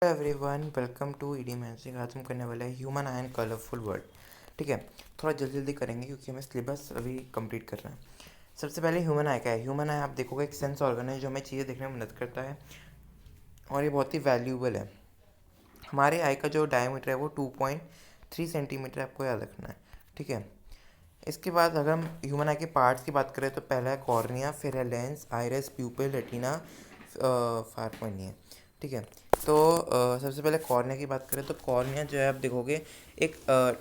Hello everyone, welcome to ED Magic. आज हम करने वाले हैं human eye and colourful world. ठीक है, थोड़ा जल्दी जल्दी करेंगे क्योंकि हमें सिलेबस अभी कंप्लीट करना है। सबसे पहले ह्यूमन आई क्या है। ह्यूमन आई आप देखोगे एक सेंस ऑर्गन है जो हमें चीज़ें देखने में मदद करता है और ये बहुत ही वैल्यूएबल है। हमारे आई का जो डायमीटर है वो 2.3 सेंटीमीटर आपको याद रखना है। ठीक है, इसके बाद अगर हम ह्यूमन आई के पार्ट्स की बात करें तो पहला है कॉर्निया, फिर है lens, iris, प्यूपिल, retina, far point नहीं है। ठीक है, तो सबसे पहले कॉर्निया की बात करें तो कॉर्निया जो है आप देखोगे एक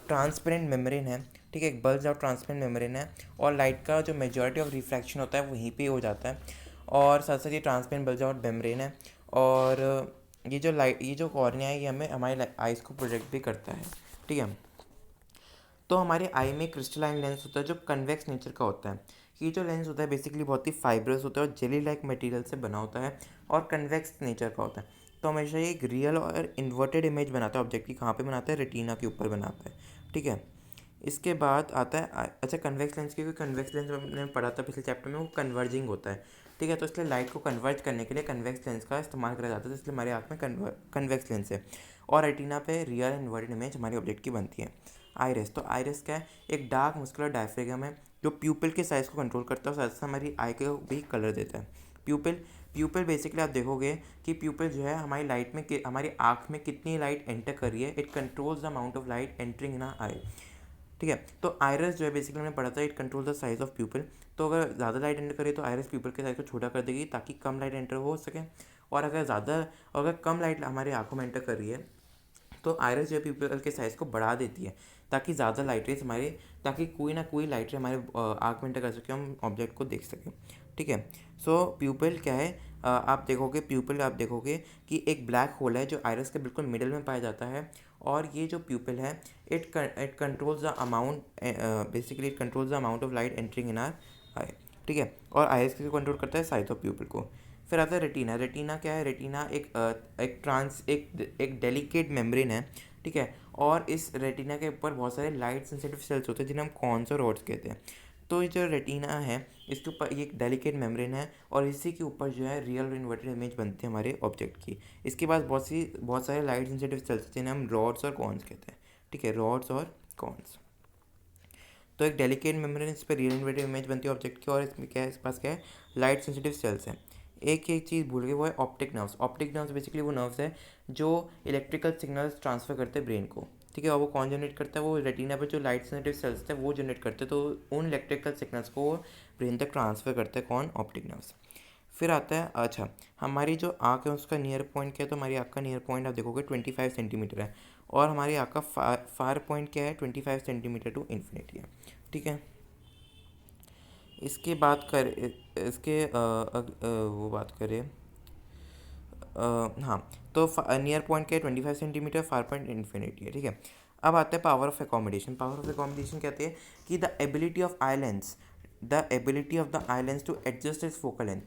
ट्रांसपेरेंट मेम्ब्रेन है। ठीक है, एक बल्ज आउट ट्रांसपेरेंट मेम्ब्रेन है और लाइट का जो मेजॉरिटी ऑफ रिफ्रैक्शन होता है वहीं पे हो जाता है। और साथ साथ ये ट्रांसपेरेंट बल्ज आउट मेम्ब्रेन है। और ये जो कॉर्निया है ये हमें हमारी आइज़ को प्रोजेक्ट भी करता है। ठीक है, तो हमारे आई में क्रिस्टलाइन लेंस होता है जो कन्वेक्स नेचर का होता है। ये जो लेंस होता है बेसिकली बहुत ही फाइब्रस होता है और जेली लाइक मटेरियल से बना होता है और कन्वेक्स नेचर का होता है। तो हमेशा ये एक रियल और इन्वर्टेड इमेज बनाता है ऑब्जेक्ट की। कहाँ पे बनाता है? रेटिना के ऊपर बनाता है। ठीक है, इसके बाद आता है अच्छा कन्वेक्स लेंस की, क्योंकि कन्वेक्स लेंस हमने पढ़ा था पिछले चैप्टर में, वो कन्वर्जिंग होता है। ठीक है, तो इसलिए लाइट को कन्वर्ज करने के लिए कन्वेक्स लेंस का इस्तेमाल करा जाता है। तो इसलिए हमारे आँख में कन्वेक्स लेंस है और रेटिना पे रियल इन्वर्टेड इमेज हमारी ऑब्जेक्ट की बनती है। आइरिस, तो आइरिस क्या है? एक डार्क मस्कुलर डायफ्रागम है जो प्यूपिल के साइज़ को कंट्रोल करता है और साथ साथ हमारी आई को भी कलर देता है। प्यूपिल प्यूपिल बेसिकली आप देखोगे कि प्यूपिल जो है हमारी लाइट में हमारी आँख में कितनी लाइट एंटर कर रही है। It controls the amount of light entering in are आई। ठीक है, तो आयरस जो है बेसिकली मैंने पढ़ा था it control the size of प्यूपिल। तो अगर ज़्यादा लाइट एंटर करे तो आयरस प्यूपिल के साइज को छोटा कर देगी ताकि कम लाइट एंटर हो सके। और अगर कम लाइट हमारी आंखों में एंटर कर रही है तो आयरस जो है प्यूपिल के साइज़ को बढ़ा देती है ताकि ज़्यादा लाइट रेज हमारे ताकि कोई ना कोई लाइट रे हमारे आँख में एंटर कर सके, हम ऑब्जेक्ट को देख सकें। ठीक है, सो प्यूपिल क्या है? आप देखोगे कि एक ब्लैक होल है जो आयरस के बिल्कुल मिडिल में पाया जाता है। और ये जो प्यूपिल है it controls the amount basically it controls the amount of light entering in are आई। ठीक है, और आइरिस को कंट्रोल करता है साइज ऑफ प्यूपिल को। फिर आता है रेटिना। रेटिना क्या है? रेटिना एक डेलिकेट मेम्ब्रेन है। ठीक है, और इस रेटिना के ऊपर बहुत सारे लाइट सेंसिटिव सेल्स होते हैं जिन्हें हम कॉन्स और रॉड्स कहते हैं। तो ये जो रेटिना है इसके ऊपर ये एक डेलिकेट मेम्ब्रेन है और इसी के ऊपर जो है रियल इन्वर्टेड इमेज बनती है हमारे ऑब्जेक्ट की। इसके पास बहुत सारे लाइट सेंसिटिव सेल्स हैं जिन्हें हम रॉड्स और कॉन्स कहते हैं। ठीक है, रॉड्स और कॉन्स। तो एक डेलिकेट मेम्ब्रेन इस पर रियल इन्वर्टेड इमेज बनती है ऑब्जेक्ट की और इसमें क्या है? इसके पास क्या है? लाइट सेंसिटिव सेल्स हैं। एक चीज़ भूल गए, वो है optic nerves. Optic nerves basically वो नर्व्स है जो इलेक्ट्रिकल सिग्नल्स ट्रांसफर करते हैं ब्रेन को। ठीक है, और वो कौन जनरेट करता है? वो रेटिना पर जो लाइट सेंसिटिव सेल्स थे वो जनरेट करते हैं। तो उन इलेक्ट्रिकल सिग्नल्स को ब्रेन तक ट्रांसफर करते हैं कौन? Optic nerves. फिर आता है अच्छा हमारी जो आँख है उसका नियर पॉइंट क्या है? तो हमारी आँख का नियर पॉइंट आप देखोगे 25 सेंटीमीटर है और हमारी आँख का फार पॉइंट क्या है? 25 सेंटीमीटर टू इन्फिनिटी है। ठीक है, इसके बात कर इसके वो बात करें हाँ, तो नियर पॉइंट क्या है? 25 सेंटीमीटर, फार पॉइंट इन्फिनिटी है। ठीक है, अब आता है power of accommodation. Power of accommodation कहते हैं कि the ability of the eye lens to adjust is focal length.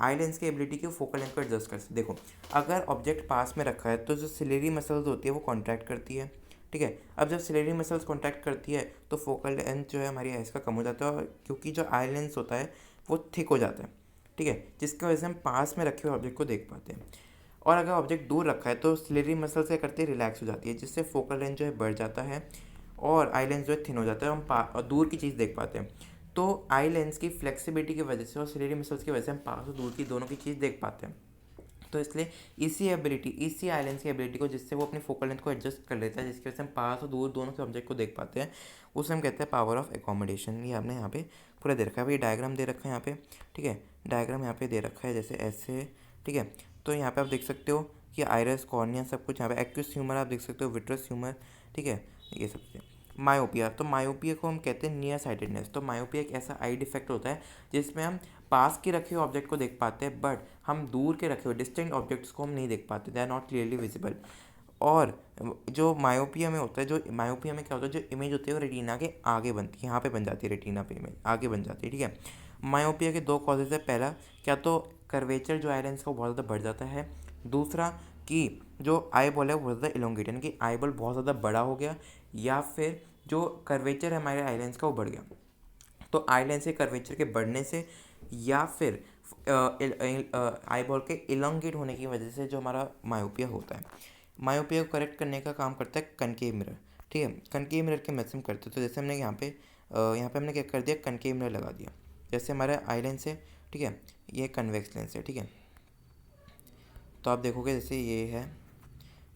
Eye lens की एबिलिटी की फोकल लेंथ को एडजस्ट कर सकते। देखो, अगर ऑब्जेक्ट पास में रखा है तो जो सिलेरी मसल्स होती है वो कॉन्ट्रैक्ट करती है। ठीक है, अब जब सिलेरी मसल्स कॉन्ट्रैक्ट करती है तो फोकल लेंथ जो है हमारी आइज का कम हो जाता है और क्योंकि जो आई लेंस होता है वो थिक हो जाता है। ठीक है, जिसकी वजह से हम पास में रखे हुए ऑब्जेक्ट को देख पाते हैं। और अगर ऑब्जेक्ट दूर रखा है तो सिलेरी मसल से करते रिलैक्स हो जाती है जिससे फोकल लेंथ जो है बढ़ जाता है और आई लेंस जो है थिन हो जाता है, हम और दूर की चीज़ देख पाते हैं। तो आई लेंस की फ्लेक्सिबिलिटी की वजह से और सिलेरी मसल्स की वजह से हम पास और दूर की दोनों की चीज़ देख पाते हैं। तो इसलिए इसी आई लेंस की एबिलिटी को जिससे वो अपनी फोकल लेंथ को एडजस्ट कर लेता है जिसकी वजह से हम पास और दूर दोनों के ऑब्जेक्ट को देख पाते हैं, उसे हम कहते हैं पावर ऑफ एकोमोडेशन। ये आपने यहाँ पे पूरा दे रखा है। ये डायग्राम दे रखा है यहाँ पे। ठीक है, डायग्राम यहाँ पे दे रखा है जैसे ऐसे। ठीक है, तो यहाँ पे आप देख सकते हो कि आइरस, कॉर्निया सब कुछ यहाँ पे, एक्विस ह्यूमर आप देख सकते हो, विट्रस ह्यूमर। ठीक है, ये सब चीज़ें। मायोपिया, तो मायोपिया को हम कहते हैं नियर साइटेडनेस। तो मायोपिया एक ऐसा आई डिफेक्ट होता है जिसमें हम पास के रखे हुए ऑब्जेक्ट को देख पाते हैं बट हम दूर के रखे हुए डिस्टिंक्ट ऑब्जेक्ट्स को हम नहीं देख पाते, they are not clearly visible. और जो मायोपिया में होता है, जो मायोपिया में क्या होता है, जो इमेज होती है वो रेटिना के आगे बनती है, यहाँ पे बन जाती है, रेटिना पे इमेज आगे बन जाती है। ठीक है, मायोपिया के दो कॉजेज है। पहला क्या? तो कर्वेचर जो आई लेंस का बहुत ज़्यादा बढ़ जाता है। दूसरा कि जो आई बॉल है वो बहुत ज़्यादा इलोंगेट यानी कि आई बॉल बहुत ज़्यादा बड़ा हो गया, या फिर जो कर्वेचर है हमारे आई लेंस का वो बढ़ गया। तो आई लेंस के कर्वेचर के बढ़ने से या फिर आई बॉल के इलोंगेट होने की वजह से जो हमारा मायोपिया होता है, मायोपिया को करेक्ट करने का काम करता है कनकेव मिरर। ठीक है, कनकेव मिरर के मदद से हम करते हैं। तो जैसे हमने यहाँ पे हमने क्या कर दिया, कनकेव मिरर लगा दिया। जैसे हमारा आई लेंस है, ठीक है, ये कन्वेक्स लेंस है, ठीक है। तो आप देखोगे जैसे ये है,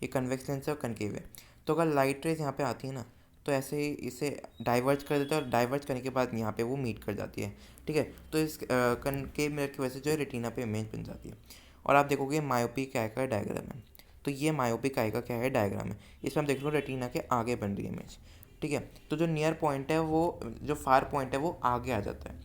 ये कन्वेक्स लेंस है और कनकेव है। तो अगर लाइट रेज यहाँ पे आती है ना, तो ऐसे ही इसे डाइवर्ज कर देता है और डाइवर्ज करने के बाद यहाँ पे वो मीट कर जाती है। ठीक है, तो इस कनकेव मिरर की वजह से जो है रेटिना पे इमेज बन जाती है। और आप देखोगे मायोपिक आई का डायग्राम है। तो ये मायोपिक आई का क्या है, डायग्राम है। इसमें हम देख रहे हो रेटिना के आगे बन रही है इमेज। ठीक है, तो जो नियर पॉइंट है वो, जो फार पॉइंट है वो आगे आ जाता है।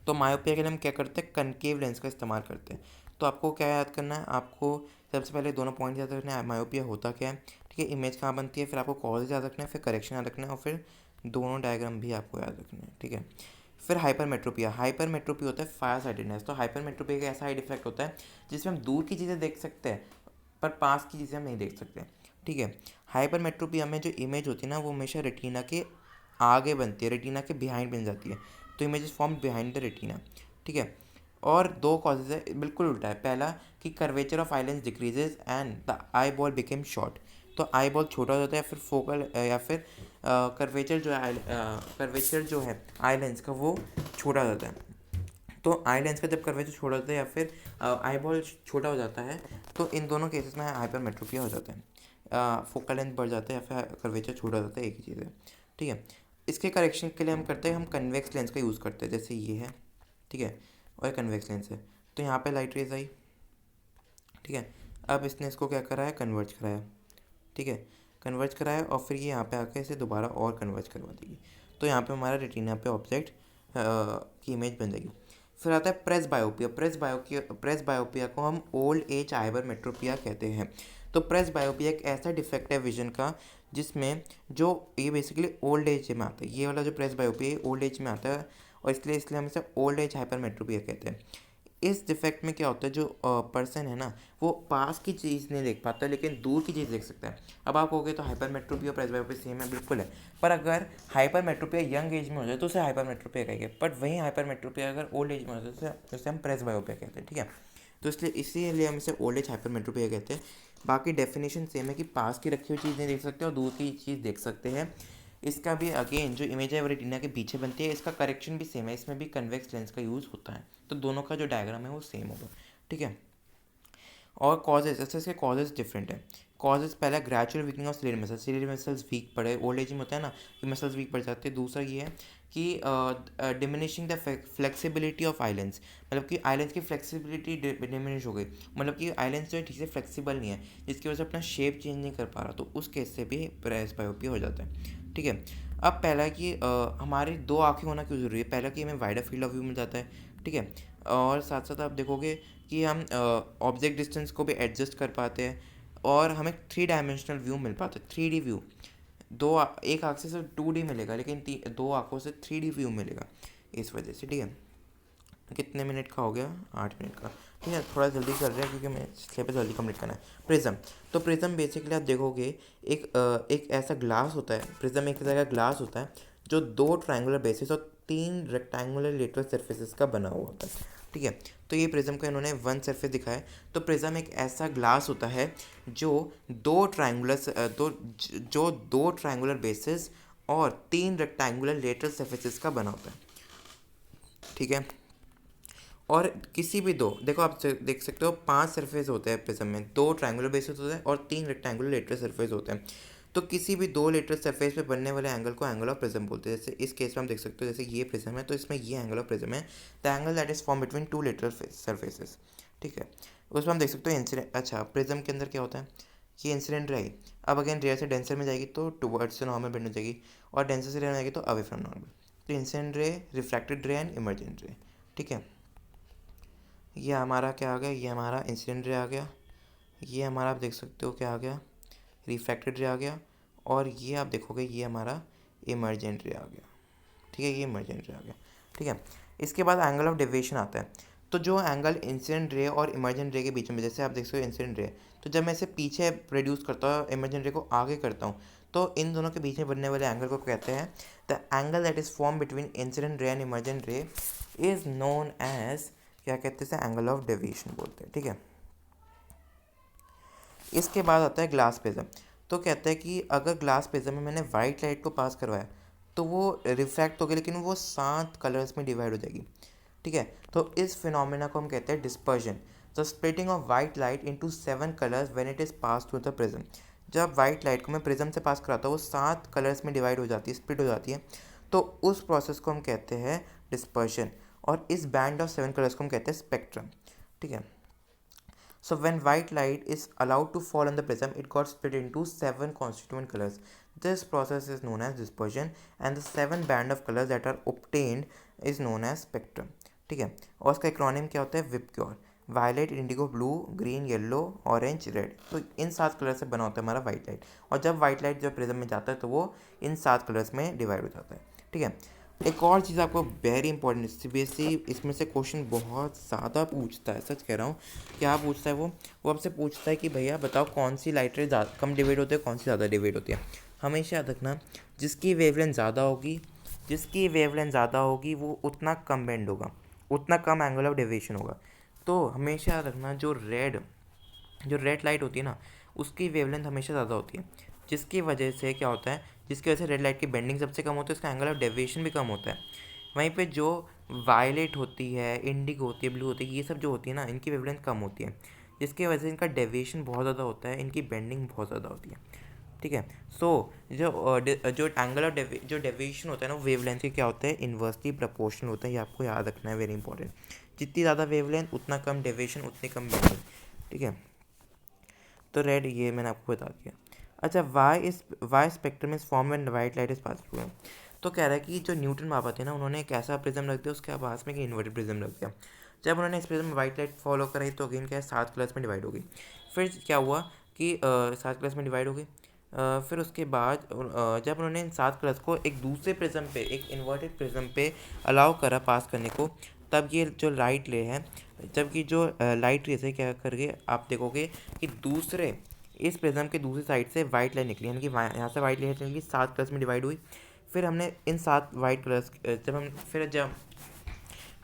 तो मायोपिया के लिए हम क्या करते हैं, कनकेव लेंस का इस्तेमाल करते हैं। तो आपको क्या याद करना है, आपको सबसे पहले दोनों पॉइंट याद रखना है, मायोपिया होता क्या है, ठीक है, इमेज कहाँ बनती है, फिर आपको कॉज याद रखना है, फिर करेक्शन याद रखना है, और फिर दोनों डायग्राम भी आपको याद रखना है। ठीक है, फिर हाइपरमेट्रोपिया। हाइपरमेट्रोपिया होता है फार साइटेडनेस। तो हाइपरमेट्रोपिया का ऐसा साइड इफेक्ट होता है जिसमें हम दूर की चीज़ें देख सकते हैं पर पास की चीज़ें हम नहीं देख सकते। ठीक है, हाइपरमेट्रोपिया में जो इमेज होती है ना, वो हमेशा रेटिना के आगे बनती है, रेटिना के बिहाइंड बन जाती है। तो image is form behind the retina. ठीक है, और दो कॉजेज है, बिल्कुल उल्टा है। पहला कि curvature of eye lens decreases and the eye ball became short. तो आई बॉल छोटा हो जाता है, या फिर फोकल या फिर कर्वेचर जो है कर्वेचर जो है आई लेंस का वो छोटा हो जाता है। तो आई लेंस का जब कर्वेचर छोटा होता है या फिर आई बॉल छोटा हो जाता है, तो इन दोनों केसेस में हाइपरमेट्रोपिया हो जाता है। फोकल लेंथ बढ़ जाता है या फिर कर्वेचर छोटा हो जाता है, एक ही चीज़ है। ठीक है, इसके करेक्शन के लिए हम करते हैं, हम कन्वेक्स लेंस का यूज़ करते हैं। जैसे ये है, ठीक है, और ये कन्वेक्स लेंस है। तो यहाँ पे लाइट रेज आई, ठीक है, अब इसने इसको क्या करा है, कन्वर्ज कराया। ठीक है, कन्वर्ज कराया और फिर ये यहाँ पे आके इसे दोबारा और कन्वर्ज करवा देगी। तो यहाँ पे हमारा रेटिना पे ऑब्जेक्ट की इमेज बन जाएगी। फिर आता है प्रेस बायोपिया को हम ओल्ड एज हाइपरमेट्रोपिया कहते हैं। तो प्रेस बायोपिया एक ऐसा डिफेक्ट है विजन का जिसमें जो ये बेसिकली ओल्ड एज में आता है। ये वाला जो प्रेस बायोपिया ओल्ड एज में आता है, और इसलिए हम इसे ओल्ड एज हाइपरमेट्रोपिया कहते हैं। इस डिफेक्ट में क्या होता है, जो पर्सन है ना, वो पास की चीज़ नहीं देख पाता लेकिन दूर की चीज़ देख सकता है। अब आप कहोगे तो हाइपरमेट्रोपिया और प्रेसबायोपिया सेम है, बिल्कुल है। पर अगर हाइपरमेट्रोपिया यंग एज में हो जाए तो उसे हाइपरमेट्रोपिया कहेंगे, बट वहीं हाइपरमेट्रोपिया अगर ओल्ड एज में हो जाए तो उसे हम प्रेसबायोपिया कहते हैं। ठीक है, तो इसीलिए हम इसे ओल्ड एज हाइपरमेट्रोपिया कहते हैं। बाकी डेफिनेशन सेम है कि पास की रखी हुई चीज़ नहीं देख सकते और दूर की चीज़ देख सकते हैं। इसका भी अगेन जो इमेज है वो रेटिना के पीछे बनती है। इसका करेक्शन भी सेम है, इसमें भी कन्वेक्स लेंस का यूज़ होता है। तो दोनों का जो डायग्राम है वो सेम होगा। ठीक है, और कॉजेज, ऐसे इसके कॉजेज डिफरेंट है। कॉजेज, पहला gradual weakening of ciliary muscles. Ciliary muscles weak पड़े, ओल्ड एज में होता है ना कि मसल्स वीक पड़ जाते हैं। दूसरा ये है कि डिमिनिशिंग द फ्लेक्सिबिलिटी ऑफ आइलेंस, मतलब कि आइलेंस की फ्लेक्सिबिलिटी डिमिनिश हो गई, मतलब कि आइलेंस जो है ठीक से फ्लेक्सिबल नहीं है, जिसकी वजह से अपना शेप चेंज नहीं कर पा रहा। तो उस केस से भी प्रेसबायोपिया हो जाता है। ठीक है, अब पहला कि हमारी दो आँखें होना क्यों ज़रूरी है। पहला कि हमें वाइडर फील्ड ऑफ व्यू मिल जाता है। ठीक है, और साथ साथ आप देखोगे कि हम ऑब्जेक्ट डिस्टेंस को भी एडजस्ट कर पाते हैं और हमें 3 डायमेंशनल व्यू मिल पाता है, 3D व्यू। एक आँख से सिर्फ 2D मिलेगा, लेकिन दो आँखों से 3D व्यू मिलेगा इस वजह से। ठीक है, कितने मिनट का हो गया, 8 मिनट का। ठीक है, थोड़ा जल्दी कर रहे हैं क्योंकि मैं सिलेबस जल्दी कंप्लीट करना है। प्रिज्म, तो प्रिज्म बेसिकली आप देखोगे एक ऐसा ग्लास होता है। प्रिज्म एक तरह का ग्लास होता है जो 2 ट्रायंगुलर बेसिस और 3 रेक्टेंगुलर लेटरल सर्फेसिस का बना हुआ होता है। ठीक है, तो ये प्रिज्म का इन्होंने 1 सरफेस दिखाया है। तो प्रिज्म एक ऐसा ग्लास होता है जो दो ट्रायंगुलर बेसिस और 3 रेक्टेंगुलर लेटरल सर्फेसिस का बना होता है। ठीक है, और किसी भी दो, देखो आप देख सकते हो 5 सरफेस होते हैं प्रिज्म में, 2 ट्रायंगुलर बेसिस होते हैं और 3 रेक्टेंगुलर लेटरल सरफेस होते हैं। तो किसी भी 2 लेटरल सरफेस पे बनने वाले एंगल को एंगल ऑफ प्रिज्म बोलते हैं। जैसे इस केस में हम देख सकते हो, जैसे ये प्रिज्म है तो इसमें ये एंगल ऑफ प्रिज्म है, the angle that is form between 2 lateral surfaces. ठीक है, उसमें हम देख सकते हो इंसिडेंट। अच्छा, प्रिज्म के अंदर क्या होता है, ये इंसिडेंट रे। अब अगेन रेयर से डेंसर में जाएगी तो टुवर्ड्स से नॉर्मल बेंड हो जाएगी, और डेंसर से रेयर में जाएगी तो अवे फ्रॉम नॉर्मल। तो इंसिडेंट रे, रिफ्रैक्टेड रे एंड इमर्जेंट रे। ठीक है, ये हमारा क्या आ गया, ये हमारा इंसिडेंट रे आ गया। ये हमारा आप देख सकते हो क्या आ गया, रिफ्रैक्टेड रे आ गया। और ये आप देखोगे ये हमारा इमर्जेंट रे आ गया। ठीक है, ये इमर्जेंट रे आ गया। ठीक है, इसके बाद एंगल ऑफ डेविएशन आता है। तो जो एंगल इंसिडेंट रे और इमर्जेंट रे के बीच में, जैसे आप देख सकते हो इंसिडेंट रे, तो जब मैं इसे पीछे प्रोड्यूस करता हूँ, इमर्जेंट रे को आगे करता हूँ, तो इन दोनों के बीच में बनने वाले एंगल को कहते हैं the angle that is form between incident ray and emergent ray is known as, क्या कहते हैं, एंगल ऑफ डेविएशन बोलते हैं, ठीक है। इसके बाद आता है ग्लास प्रिज्म। तो कहता है कि अगर ग्लास प्रिज्म में मैंने वाइट लाइट को पास करवाया तो वो रिफ्रैक्ट होगी, लेकिन वो 7 कलर्स में डिवाइड हो जाएगी, ठीक है। तो इस फिनोमेना को हम कहते हैं dispersion, the splitting of white light into 7 colours when it is pass through the prism. जब वाइट लाइट को मैं प्रिज्म से पास कराता हूँ वो 7 कलर्स में डिवाइड हो जाती है, स्प्लिट हो जाती है, तो उस प्रोसेस को हम कहते हैं डिस्पर्जन। और इस बैंड ऑफ 7 कलर्स को हम कहते हैं स्पेक्ट्रम, ठीक है। So when white light is allowed to fall on the prism, it got split into 7 constituent colors. This process is known as dispersion, and the 7 band of colors that are obtained is known as spectrum. ठीक है। और उसका acronym क्या होता है? VIBGYOR. Violet, indigo, blue, green, yellow, orange, red. तो इन 7 colour से बना होता है हमारा वाइट लाइट। और जब वाइट लाइट जब प्रिज्म में जाता है तो वो इन 7 कलर्स में डिवाइड हो जाता है, ठीक है। एक और चीज़ आपको वेरी इंपॉर्टेंट, सीबीएसई इसमें से क्वेश्चन बहुत ज़्यादा पूछता है, सच कह रहा हूँ। क्या पूछता है वो आपसे पूछता है कि भैया बताओ कौन सी लाइट रे कम डिवाइड होती है, कौन सी ज़्यादा डिवाइड होती है। हमेशा याद रखना, जिसकी वेवलेंथ ज़्यादा होगी वो उतना कम बेंड होगा, उतना कम एंगल ऑफ डेविएशन होगा। तो हमेशा याद रखना, जो रेड लाइट होती है ना, उसकी वेवलेंथ हमेशा ज़्यादा होती है, जिसकी वजह से क्या होता है, जिसकी वजह से रेड लाइट की बेंडिंग सबसे कम होती है, उसका एंगल ऑफ डेविएशन भी कम होता है। वहीं पे जो वायलेट होती है, इंडिगो होती है, ब्लू होती है, ये सब जो होती है ना, इनकी वेवलेंथ कम होती है, जिसकी वजह से इनका डेविएशन बहुत ज़्यादा होता है, इनकी बेंडिंग बहुत ज़्यादा होती है, ठीक है। सो जो एंगल ऑफ जो डेविएशन होता है ना, वेवलेंथ के क्या होता है, इन्वर्सली प्रोपोर्शनल होता है। ये आपको याद रखना है, वेरी इंपॉर्टेंट। जितनी ज़्यादा वेवलेंथ उतना कम डेविएशन, उतनी कम बेंडिंग, ठीक है। तो रेड, ये मैंने आपको बता दिया। अच्छा, why spectrum is form when white light is pass through है। तो कह रहा है कि जो न्यूटन बाबा थे ना, उन्होंने एक ऐसा प्रिज्म रख दिया, उसके पास में कि इन्वर्टेड प्रिज्म रख दिया। जब उन्होंने इस प्रिज्म में वाइट लाइट फॉलो कराई तो अगेन क्या है, 7 कलर्स में डिवाइड हो गई। फिर क्या हुआ कि 7 कलर्स में डिवाइड हो गई। फिर उसके बाद जब उन्होंने इन 7 कलर्स को एक दूसरे प्रिज्म पे, एक इन्वर्टेड प्रिज्म पे अलाउ करा पास करने को, तब ये जो लाइट रे है, जबकि जो लाइट रे से क्या करके आप देखोगे कि इस प्रिज्म के दूसरी साइड से वाइट लाइट निकली, यानी कि यहाँ से वाइट लाइट निकली, 7 कलर्स में डिवाइड हुई। फिर हमने इन 7 वाइट कलर्स जब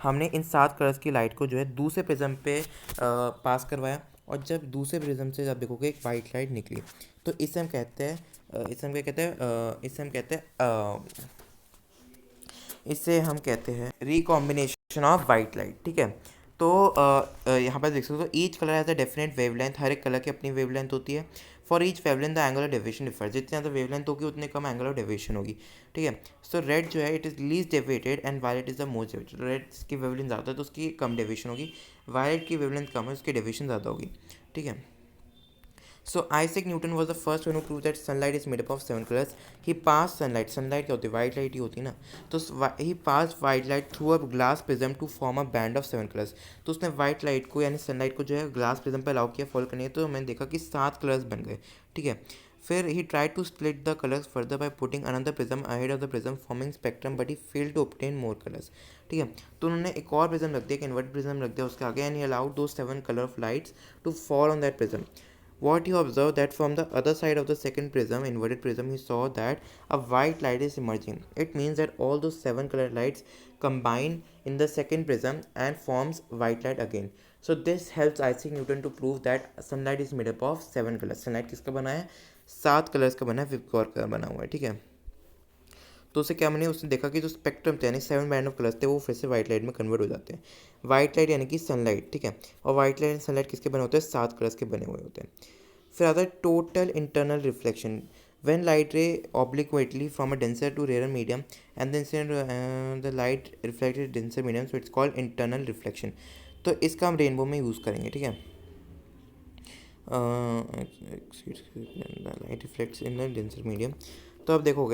हमने इन 7 कलर्स की लाइट को जो है दूसरे प्रिज्म पे पास करवाया, और जब दूसरे प्रिज्म से जब देखोगे एक वाइट लाइट निकली, तो इसे हम कहते हैं रिकॉम्बिनेशन ऑफ वाइट लाइट, ठीक है। तो यहाँ पर देख सकते हो, each colour has a definite wavelength, हर एक कलर की अपनी वेवलेंथ होती है। For each wavelength the angle of deviation differ, जितनी ज़्यादा वेवलेंथ होगी उतने कम एंगल ऑफ डेविएशन होगी, ठीक है। सो रेड जो है it is least deviated and violet is the most deviated. Red की वेवलेंथ ज़्यादा है तो उसकी कम डेविएशन होगी, वायलेट की वेवलेंथ कम है, उसकी डेविएशन ज़्यादा होगी, ठीक है। So Isaac Newton was the first one who proved that sunlight is made up of 7 colors. He passed sunlight क्या होती है, white light ही होती है ना, तो he passed white light through a glass prism to form a band of 7 colors. तो उसने white light को यानी sunlight को जो है ग्लास प्रिज्म पे अलाउ किया फॉल करने है, तो मैंने देखा कि 7 कलर्स बन गए, ठीक है। फिर he tried to split the colors further by putting another prism ahead of the prism forming spectrum, but he failed to obtain more colors, ठीक है। तो उन्होंने एक और प्रिज्म रख दिया, एक इन्वर्टेड प्रिज्म रख दिया उसके आगे, and he allowed those 7 color of lights to fall on that prism. What he observed that from the other side of the second prism, inverted prism, he saw that a white light is emerging. It means that all those 7 colored lights combine in the second prism and forms white light again. So this helps Isaac Newton to prove that sunlight is made up of 7 colors. Sunlight किसका बना है? 7 colours का बना है, विपक्योर का बना हुआ है, ठीक है। तो उससे क्या बने, उसने देखा कि जो स्पेक्ट्रम थे यानी 7 बैंड ऑफ कलर्स थे वो फिर से वाइट लाइट में कन्वर्ट हो जाते हैं। वाइट लाइट यानी कि सनलाइट, ठीक है। और वाइट लाइट एंड सनलाइट किसके बने होते हैं? 7 कलर्स के बने हुए होते हैं। फिर आता है total internal reflection, when light ray obliquely from a denser to rarer medium and then the light reflected denser medium, so it's called internal reflection. तो इसका हम रेनबो में यूज़ करेंगे, ठीक है। Light reflects in the denser medium. तो अब देखो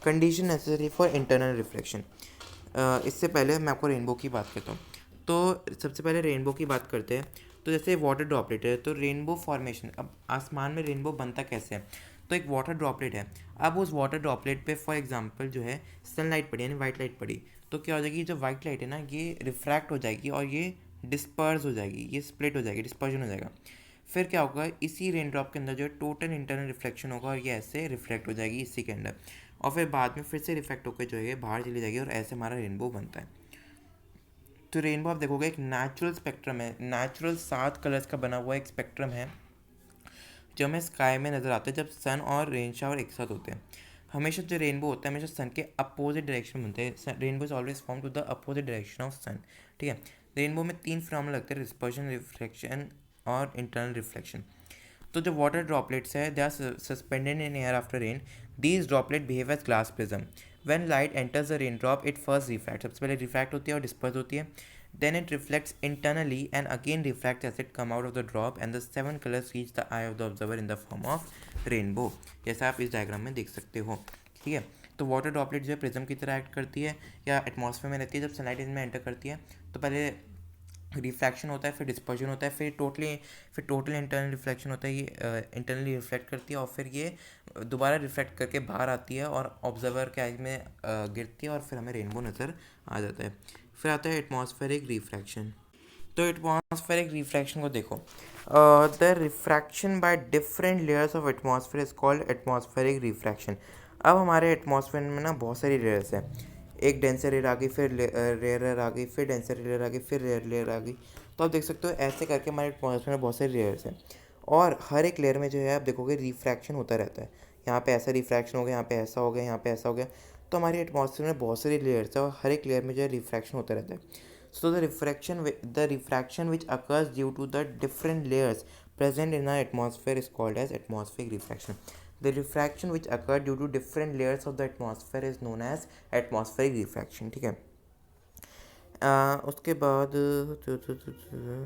condition necessary for internal reflection. इससे पहले मैं आपको रेनबो की बात करता हूँ। तो सबसे पहले रेनबो की बात करते हैं। तो जैसे वाटर ड्रॉपलेट है, तो रेनबो फॉर्मेशन, अब आसमान में रेनबो बनता कैसे है? तो एक वाटर ड्रॉपलेट है, अब उस वाटर ड्रॉपलेट पे फॉर एग्जांपल जो है सनलाइट पड़ी यानी वाइट लाइट पड़ी, तो क्या हो जाएगी, जो वाइट लाइट है ना ये रिफ्रैक्ट हो जाएगी और ये डिस्पर्स हो जाएगी, ये स्प्लिट हो जाएगी, डिस्पर्जन हो जाएगा। फिर क्या होगा, इसी रेन ड्रॉप के अंदर जो है टोटल इंटरनल रिफ्लेक्शन होगा और ये ऐसे रिफ्लेक्ट हो जाएगी इसी के अंदर, और फिर बाद में फिर से रिफ्लेक्ट होकर जो है बाहर चली जाएगी और ऐसे हमारा रेनबो बनता है। तो रेनबो आप देखोगे एक नेचुरल स्पेक्ट्रम है, नेचुरल 7 कलर्स का बना हुआ एक स्पेक्ट्रम है जो हमें स्काई में नज़र आता है जब सन और रेन शावर एक साथ होते हैं। हमेशा जो रेनबो होता है हमेशा सन के अपोजिट डायरेक्शन में बनते हैं। Rainbow is always form to the opposite direction of sun. ठीक है, रेनबो में 3 फिनोमेना लगते हैं, डिस्पर्शन, रिफ्लेक्शन और इंटरनल रिफ्लेक्शन। तो जो वाटर ड्रॉपलेट्स है they are suspended in air after rain. These droplet behave as glass prism. When light enters the rain drop it first refract, सबसे पहले रिफ्रैक्ट होती है और डिस्पर्स होती है। Then it reflects internally and again refracts as it come out of the drop and the 7 colors reach the eye of the observer in the form of rainbow, जैसा आप इस डायग्राम में देख सकते हो। ठीक है, तो वाटर ड्रॉपलेट जो है प्रिज्म की तरह एक्ट करती है या एटमॉस्फेयर में रहती है। जब सनलाइट इनमें एंटर करती है तो पहले रिफ्रैक्शन होता है, फिर डिस्पर्जन होता है, फिर टोटल इंटरनल रिफ्लेक्शन होता है, ये इंटरनली रिफ्लेक्ट करती है और फिर ये दोबारा रिफ्लेक्ट करके बाहर आती है और ऑब्जर्वर के आई में गिरती है और फिर हमें रेनबो नज़र आ जाता है। फिर आता है एटमॉस्फेरिक रिफ्रैक्शन। तो एटमॉस्फेरिक रिफ्रैक्शन को देखो, the refraction by different layers of atmosphere is called atmospheric refraction. अब हमारे एटमॉस्फेयर में ना बहुत सारी लेयर्स हैं, एक डेंसर लेयर आ गई, फिर रेयर आ गई, फिर डेंसर लेयर आ गई, फिर रेयर लेयर आ गई। तो आप देख सकते हो ऐसे करके हमारे एटमॉस्फेयर में बहुत सारी लेयर्स हैं और हर एक लेयर में जो है आप देखोगे रिफ्रैक्शन होता रहता है। यहाँ पे ऐसा रिफ्रैक्शन हो गया, यहाँ पे ऐसा हो गया, यहाँ पे ऐसा हो गया। तो हमारी एटमॉस्फेयर में बहुत सारी लेयर्स है और हर एक लेयर में जो है रिफ्रैक्शन होता रहता है। So the refraction which occurs due to the different layers present in our atmosphere is called as atmospheric refraction. The refraction which occur due to different layers of the atmosphere is known as atmospheric refraction. ठीक है, उसके बाद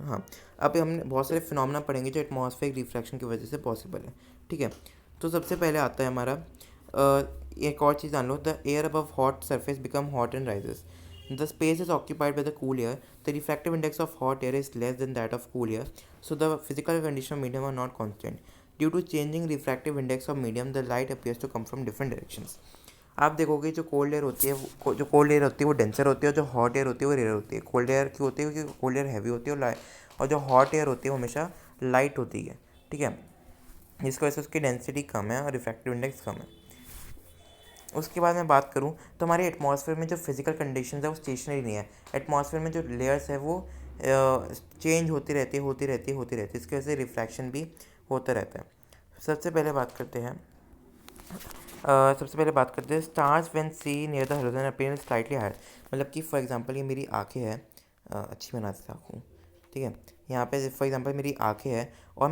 हाँ, अभी हमने बहुत सारे phenomena पढ़ेंगे जो एटमॉस्फेरिक रिफ्रैक्शन की वजह से पॉसिबल है। ठीक है, तो सबसे पहले आता है हमारा एक और चीज़ जान लो, the air above hot surface become hot and rises. The space is occupied by the cool air, the refractive index of hot air is less than that of cool air, so the physical condition of medium are not constant. Due to changing refractive index of medium the light appears to come from different directions. आप देखोगे जो cold air होती है जो cold air होती है वो denser होती है, और जो हॉट एयर होती है वो रेयर होती है। कोल्ड एयर क्यों होती है? क्योंकि कोल्ड एयर हैवी होती है और जो हॉट एयर होती है वो हमेशा लाइट होती है। ठीक है, जिसकी वजह से उसकी डेंसिटी कम है और रिफ्रैक्टिव इंडेक्स कम है। उसके बाद मैं बात करूँ तो हमारे एटमॉस्फेयर में जो फिजिकल कंडीशंस है वो स्टेशनरी नहीं है। एटमॉस्फेयर में जो लेयर्स है वो चेंज होती रहती है। इसकी वजह से रिफ्रैक्शन भी होता रहता है। सबसे पहले बात करते हैं stars when see near the horizon appear slightly higher. मतलब कि फॉर एग्जांपल ये मेरी आंखें हैं, अच्छी बना देता हूँ। ठीक है, यहाँ पे फॉर एग्जांपल मेरी आंखें हैं और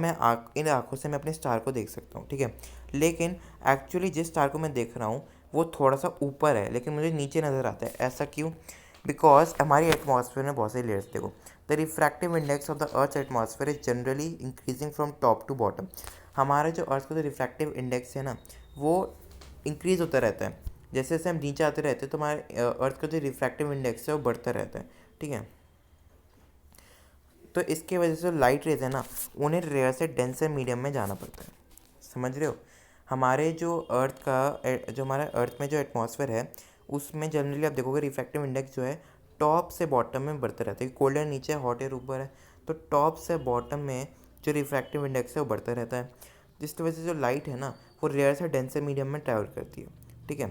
इन आँखों से मैं अपने स्टार को देख सकता हूँ। ठीक है, लेकिन एक्चुअली जिस स्टार को मैं देख रहा हूँ वो थोड़ा सा ऊपर है लेकिन मुझे नीचे नज़र आता है। ऐसा क्यों? बिकॉज हमारी एटमॉस्फेयर में बहुत सारी लेयर्स देखो। The refractive index of the earth atmosphere is generally increasing from top to bottom. हमारे जो अर्थ का जो रिफ्रैक्टिव इंडेक्स है ना वो इंक्रीज़ होता रहता है। जैसे जैसे हम नीचे आते रहते हैं तो हमारे अर्थ का जो रिफ्रैक्टिव इंडेक्स है वो बढ़ता रहता है। ठीक है, तो इसके वजह से जो लाइट रेज है ना उन्हें रेयर से डेंसर मीडियम में जाना पड़ता है। समझ रहे हो? हमारे जो हमारा अर्थ में जो एटमॉस्फेयर है उसमें जनरली आप देखोगे रिफ्रैक्टिव इंडेक्स जो है टॉप से बॉटम में बढ़ता रहता है। कोल्ड एयर नीचे है, हॉट एयर ऊपर है, तो टॉप से बॉटम में जो रिफ्रैक्टिव इंडेक्स है वो बढ़ता रहता है, जिसकी वजह से जो लाइट है ना वो रेयर से डेंसर मीडियम में ट्रैवल करती है। ठीक है,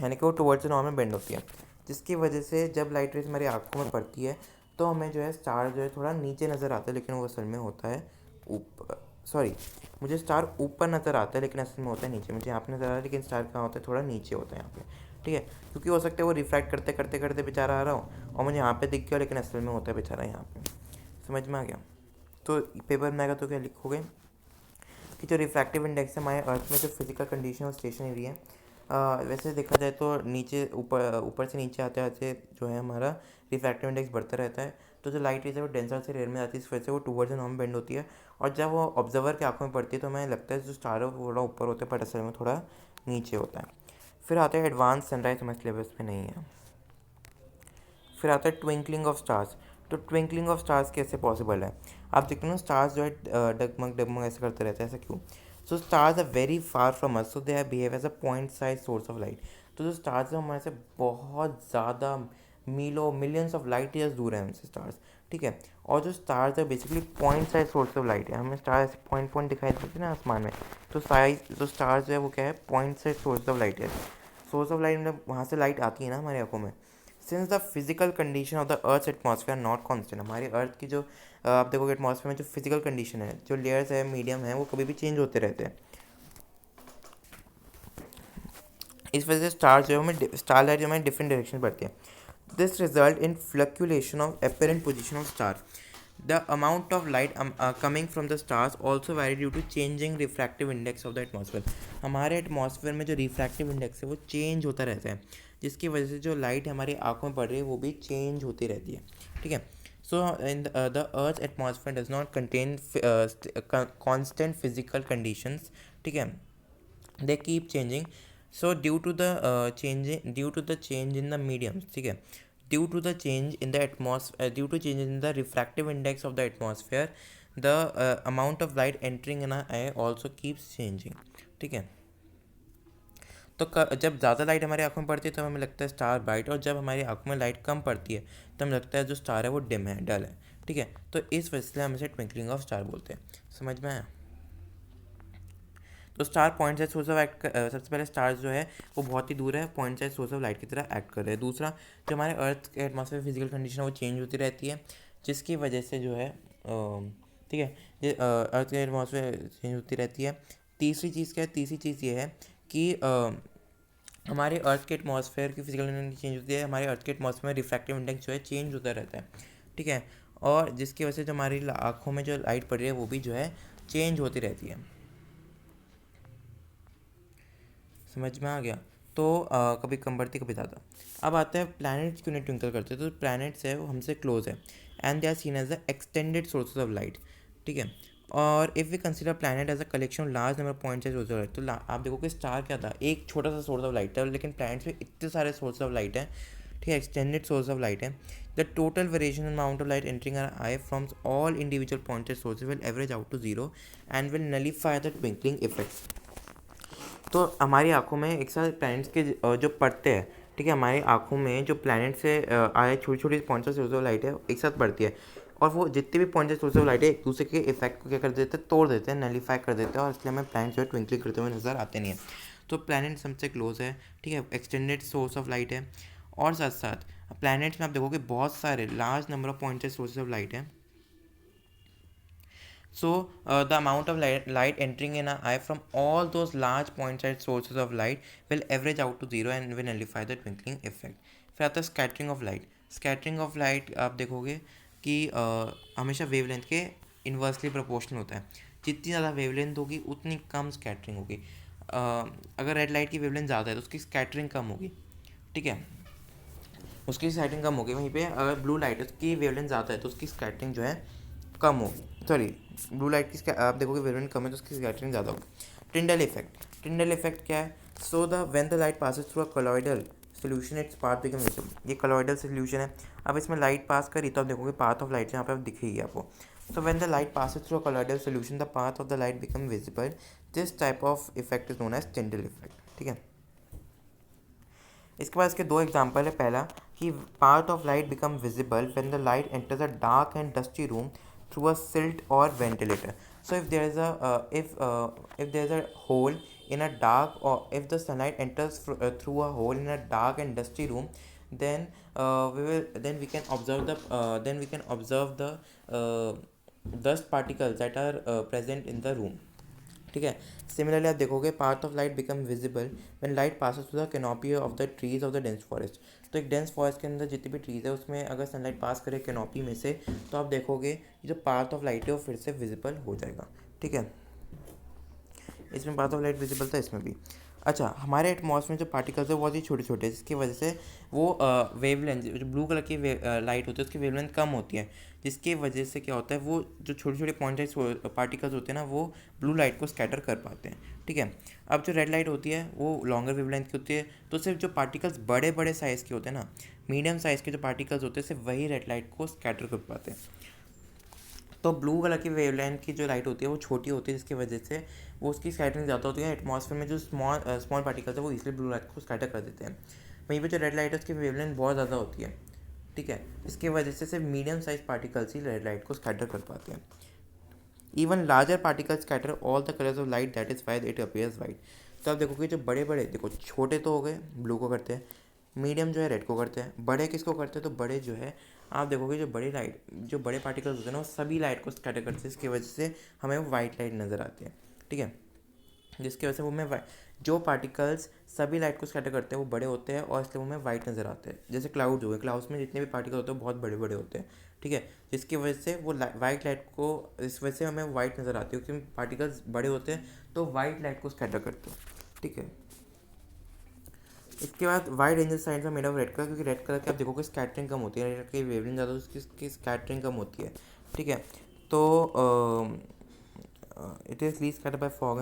यानी कि वो टुवर्ड्स द नॉर्थ में बेंड होती है, जिसकी वजह से जब लाइट रेज हमारी आँखों में पड़ती है तो हमें जो है स्टार जो है थोड़ा नीचे नज़र आता है लेकिन वो असल में होता है ऊपर। सॉरी, मुझे स्टार ऊपर नज़र आता है लेकिन असल में होता है नीचे। मुझे यहाँ पे नज़र आ रहा है लेकिन स्टार कहाँ होता है? थोड़ा नीचे होता है यहाँ पे। ठीक है, क्योंकि हो सकता है वो रिफ्रैक्ट करते करते करते बेचारा आ रहा हो और मुझे यहाँ पे दिख गया लेकिन असल में होता है बेचारा यहाँ पे। समझ में आ गया? तो पेपर में आएगा तो क्या लिखोगे कि जो रिफ्रैक्टिव इंडेक्स है हमारे अर्थ में जो फिजिकल कंडीशन है वो स्टेशनरी है। वैसे देखा जाए तो नीचे ऊपर से नीचे आते आते जो है हमारा रिफ्रैक्टिव इंडेक्स बढ़ता रहता है। तो जो लाइट रेज है वो डेंसर से रेयर में जाती है, इस वजह से वो टूवर्ड्स द नॉर्थ बेंड होती है और जब वो ऑब्जर्वर की आंखों में पड़ती है तो हमें लगता है जो स्टार है वो थोड़ा ऊपर होता है पर असल में थोड़ा नीचे होता है। फिर आता है एडवांस सनराइज, हमारे सिलेबस में नहीं है। फिर आता है ट्विंकलिंग ऑफ स्टार्स। तो ट्विंकलिंग ऑफ स्टार्स कैसे पॉसिबल है? आप देखते हो ना स्टार्स जो है डगमग डगमग ऐसे करते रहते हैं, ऐसा क्यों? So stars are very far from us, so they behave as a point size source of light. तो जो स्टार्स है हमारे से बहुत ज़्यादा मीलों मिलियंस ऑफ लाइट ईयर्स दूर हैं हमसे स्टार्स। ठीक है। और जो स्टार्स है basically point size source of light है, हमें स्टार ऐसे पॉइंट पॉइंट दिखाई देते हैं ना आसमान में, तो साइज जो स्टार्स जो है वो क्या है, point size source of light है। सोर्स ऑफ लाइट मतलब वहाँ से लाइट आती है ना हमारी आंखों में। Since the physical condition of the earth atmosphere not constant, हमारी अर्थ की जो आप देखोगे एटमॉस्फेयर में जो फिजिकल कंडीशन है, जो लेयर्स है, मीडियम है, वो कभी भी चेंज होते रहते हैं। इस वजह से स्टार जो है हमें स्टार लाइट जो हमें डिफरेंट डायरेक्शन बढ़ती है। This result in fluctuation of apparent position of star. The amount of light coming from the stars also vary due to changing refractive index of the atmosphere. हमारे atmosphere में जो refractive index है वो change होता रहता है, जिसकी वजह से जो लाइट हमारी आंखों में पड़ रही है वो भी चेंज होती रहती है। ठीक है। So in the earth atmosphere does not contain constant physical conditions. ठीक है, they keep changing. So due to the change in the medium, ठीक है, due to the change in the atmosphere, due to change in the refractive index of the atmosphere, the amount of light entering in our eye also keeps changing। ठीक है। तो जब ज़्यादा light हमारी आंखों में पड़ती है तब हमें लगता है स्टार ब्राइट, और जब हमारी आंखों में लाइट कम पड़ती है तब हमें लगता है जो स्टार है वो डिम है, डल है। ठीक है। तो इस वजह से हम इसे ट्विंकलिंग ऑफ स्टार बोलते हैं। समझ में आया? तो star point size source of act सबसे पहले स्टार जो है वो बहुत ही दूर है, point size source of light की तरह एक्ट कर रहे हैं। दूसरा, जो हमारे अर्थ के एटमॉस्फेयर फिजिकल कंडीशन है वो चेंज होती रहती है, जिसकी वजह से जो है ठीक है, अर्थ के एटमॉस्फेयर चेंज होती रहती है। तीसरी चीज़ क्या है? तीसरी चीज़ ये है कि हमारे अर्थ के एटमॉस्फेयर की फिजिकल कंडीशन चेंज होती है, हमारे अर्थ के एटमॉस्फेयर में रिफ्रैक्टिव इंडेक्स जो है चेंज होता रहता है। ठीक है। और जिसकी वजह से जो हमारी आँखों में जो लाइट पड़ रही है वो भी जो है चेंज होती रहती है। समझ में आ गया? तो कभी कम बढ़ती कभी ज़्यादा। अब आता है प्लैनेट्स क्यों नहीं ट्विंकल करते। तो प्लैनेट्स है वो हमसे क्लोज है and they are seen as the extended sources of light. ठीक है। और if we consider planet as a collection of large number point से सोर्स ऑफ लाइट, तो आप देखो कि स्टार क्या था, एक छोटा सा सोर्स ऑफ लाइट था, लेकिन प्लैनेट्स में इतने सारे सोर्स ऑफ लाइट हैं। ठीक है, एक्सटेंडेड सोर्स ऑफ लाइट है। The total variation amount of light entering our eye from all individual pointed sources will average out to zero and will nullify the twinkling effect. तो हमारी आंखों में एक साथ प्लैनेट्स के जो पड़ते हैं, ठीक है, हमारी आंखों में जो प्लैनेट से आए छोटी छोटी points of source of light है एक साथ पड़ती है, और वो जितने भी points of source of light है एक दूसरे के इफेक्ट को क्या कर देते हैं, तोड़ देते हैं, नलीफाई कर देते हैं, और इसलिए हमें प्लैनेट जो है ट्विंकलिंग करते हुए नज़र आते नहीं है। तो प्लैनेट्स हमसे क्लोज है, ठीक है, एक्सटेंडेड सोर्स ऑफ लाइट है, और साथ साथ प्लैनेट्स में आप देखोगे बहुत सारे large number of points of source of light है। So the amount of light entering in our eye from all those large point-sized sources of light will average out to zero and will nullify the twinkling effect। फिर आता है scattering of light. Scattering of light आप देखोगे कि हमेशा wavelength के inversely proportional होता है। जितनी ज़्यादा वेवलेंथ होगी उतनी कम स्कैटरिंग होगी। अगर रेड लाइट की वेवलेंथ ज़्यादा है तो उसकी स्कैटरिंग कम होगी। ठीक है, उसकी स्कैटरिंग कम होगी। वहीं पे अगर ब्लू लाइट है उसकी वेवलेंथ ज़्यादा है तो उसकी स्कैटरिंग जो है कम होगी। सॉरी, ब्लू लाइट की आप देखोगे वेवलेंथ कम है तो उसकी स्कैटरिंग ज़्यादा होगी। Tyndall effect. टिंडल इफेक्ट क्या है? So the when the light passes through a colloidal solution its path become visible. ये कॉलॉइडल सोल्यूशन है। अब इसमें लाइट पास करी तो आप देखोगे पाथ ऑफ लाइट यहाँ पे दिखेगी आपको। So when the light passes through a colloidal solution the path of the light become visible. This type of effect is known as Tyndall effect. ठीक है। इसके बाद इसके दो एग्जाम्पल है। पहला कि part of light become visible when the light enters a dark and dusty room through a silt or ventilator. So if there is a if there is a hole in a dark, or if the sunlight enters through a hole in a dark and dusty room, then we can observe the uh, dust particles that are present in the room. ठीक है। Similarly आप देखोगे part of light become visible when light passes through the canopy of the trees of the dense forest. तो एक dense forest के अंदर जितनी भी ट्रीज है उसमें अगर सनलाइट पास करे कैनोपी में से तो आप देखोगे जो पार्ट ऑफ लाइट है वो फिर से विजिबल हो जाएगा। ठीक है, इसमें पार्ट ऑफ लाइट विजिबल था, इसमें भी। अच्छा, हमारे एटमॉस्फेयर में जो पार्टिकल्स है वो बहुत ही छोटे छोटे हैं, जिसकी वजह से वो वेवलेंथ जो ब्लू कलर की लाइट होती है उसकी वेवलेंथ कम होती है, जिसकी वजह से क्या होता है वो जो छोटे छोटे पॉइंट पार्टिकल्स होते हैं ना वो ब्लू लाइट को स्कैटर कर पाते हैं। ठीक है। अब जो रेड लाइट होती है वो लॉन्गर वेवलेंथ की होती है, तो सिर्फ जो पार्टिकल्स बड़े बड़े साइज़ के होते हैं ना, मीडियम साइज़ के जो पार्टिकल्स होते हैं सिर्फ वही रेड लाइट को स्कैटर कर पाते हैं। तो ब्लू कलर की वेवलेंथ की जो लाइट होती है वो छोटी होती है, जिसकी वजह से वो उसकी स्कैटरिंग ज़्यादा होती है। एटमॉस्फेयर में जो स्मॉल पार्टिकल्स है वो इसलिए ब्लू लाइट को स्कैटर कर देते हैं। वहीं पे जो रेड लाइट है उसकी वेवलेंथ बहुत ज़्यादा होती है। ठीक है, इसके वजह से सिर्फ मीडियम साइज पार्टिकल्स ही रेड लाइट को स्कैटर कर पाते हैं। Even larger particles scatter all the colours of light, that is why it appears white. तो आप देखोगे जो बड़े बड़े, देखो छोटे तो हो गए ब्लू को करते हैं, मीडियम जो है रेड को करते हैं, बड़े किसको करते हैं, तो बड़े जो है आप देखोगे जो बड़ी लाइट, जो बड़े पार्टिकल्स होते हैं ना वो सभी लाइट को स्कैटर करते हैं, इसकी वजह से हमें वो वाइट लाइट नज़र आती है। ठीक है, जिसकी वजह से वो में जो पार्टिकल्स सभी लाइट को स्कैटर करते हैं वो बड़े होते हैं और इसलिए वो में वाइट नज़र आते हैं। जैसे क्लाउड हो गए, क्लाउड्स में जितने भी पार्टिकल होते हैं वो बहुत बड़े बड़े होते हैं। ठीक है, जिसकी वजह से वो वाइट लाइट को, इस वजह से हमें वाइट नज़र आती है क्योंकि पार्टिकल्स बड़े होते हैं तो वाइट लाइट को स्कैटर करते हैं। ठीक है, इसके बाद wide range sides are made of red colour, क्योंकि रेड कलर की आप देखोगे स्कैटरिंग कम होती है, रेड की वेवलेंथ ज़्यादा उसकी स्कैटरिंग कम होती है। ठीक है, तो it is least scatter by fog.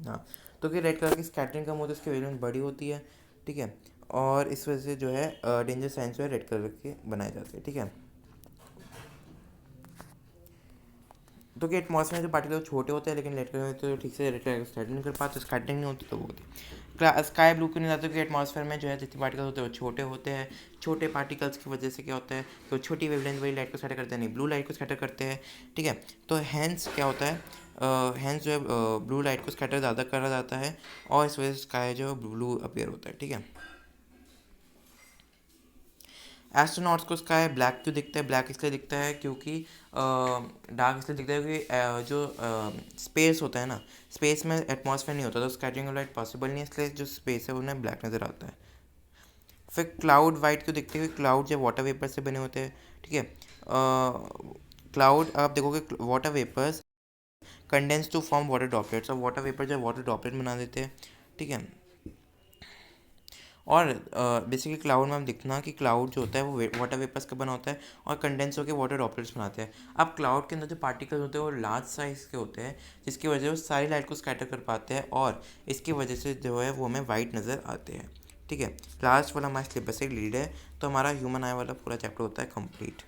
हाँ, तो कि रेड कलर की स्कैटरिंग कम होती है, उसकी वेवलेंथ बड़ी होती है। ठीक है, और इस वजह से जो है डेंजर साइंस जो है रेड कलर के बनाए जाते हैं। ठीक है, तो कि एटमॉस्फेयर में जो पार्टिकल छोटे होते हैं लेकिन रेड कलर में तो ठीक से रेड कलर स्कैटरिंग नहीं कर पाते, स्कैटरिंग नहीं होती तो वो होती है। स्काई ब्लू क्यों नहीं जाते, क्योंकि एटमॉस्फेयर में जो है जितने पार्टिकल्स होते हैं वो छोटे होते हैं। छोटे पार्टिकल्स की वजह से क्या होता है तो छोटी वेवलेंथ वाली लाइट को स्कैटर करते हैं, नहीं ब्लू लाइट को स्कैटर करते हैं। ठीक है, तो हैंस क्या होता है, हैंस जो है ब्लू लाइट को स्कैटर ज़्यादा करा जाता है और इस वजह से स्काई जो है ब्लू अपीयर होता है। ठीक है, एस्ट्रोनॉट्स को स्काई ब्लैक क्यों दिखता है, ब्लैक इसलिए दिखता है क्योंकि डार्क इसलिए दिखता है क्योंकि जो स्पेस होता है ना, स्पेस में एटमॉस्फेयर नहीं होता तो स्कैटरिंग ऑफ लाइट पॉसिबल नहीं है, इसलिए जो स्पेस है उन्हें ब्लैक नज़र आता है। फिर क्लाउड वाइट क्यों दिखते हैं, क्लाउड जो वाटर वेपर से बने होते हैं। ठीक है, क्लाउड आप देखोगे water vapours condense to form water droplets, और वाटर वेपर जो वाटर ड्रॉपलेट बना देते हैं। ठीक है, और बेसिकली क्लाउड में हम दिखना कि क्लाउड जो होता है वो वाटर वेपर्स का बना होता है और कंडेंस होकर वाटर ड्रॉपलेट्स बनाते हैं। अब क्लाउड के अंदर जो पार्टिकल्स होते हैं वो लार्ज साइज़ के होते हैं, जिसकी वजह से वो सारी लाइट को स्कैटर कर पाते हैं और इसकी वजह से जो है वो हमें वाइट नज़र आते हैं। ठीक है, लास्ट वाला हमारा सिलेबस एक लीड है, तो हमारा ह्यूमन आई वाला पूरा चैप्टर होता है कंप्लीट।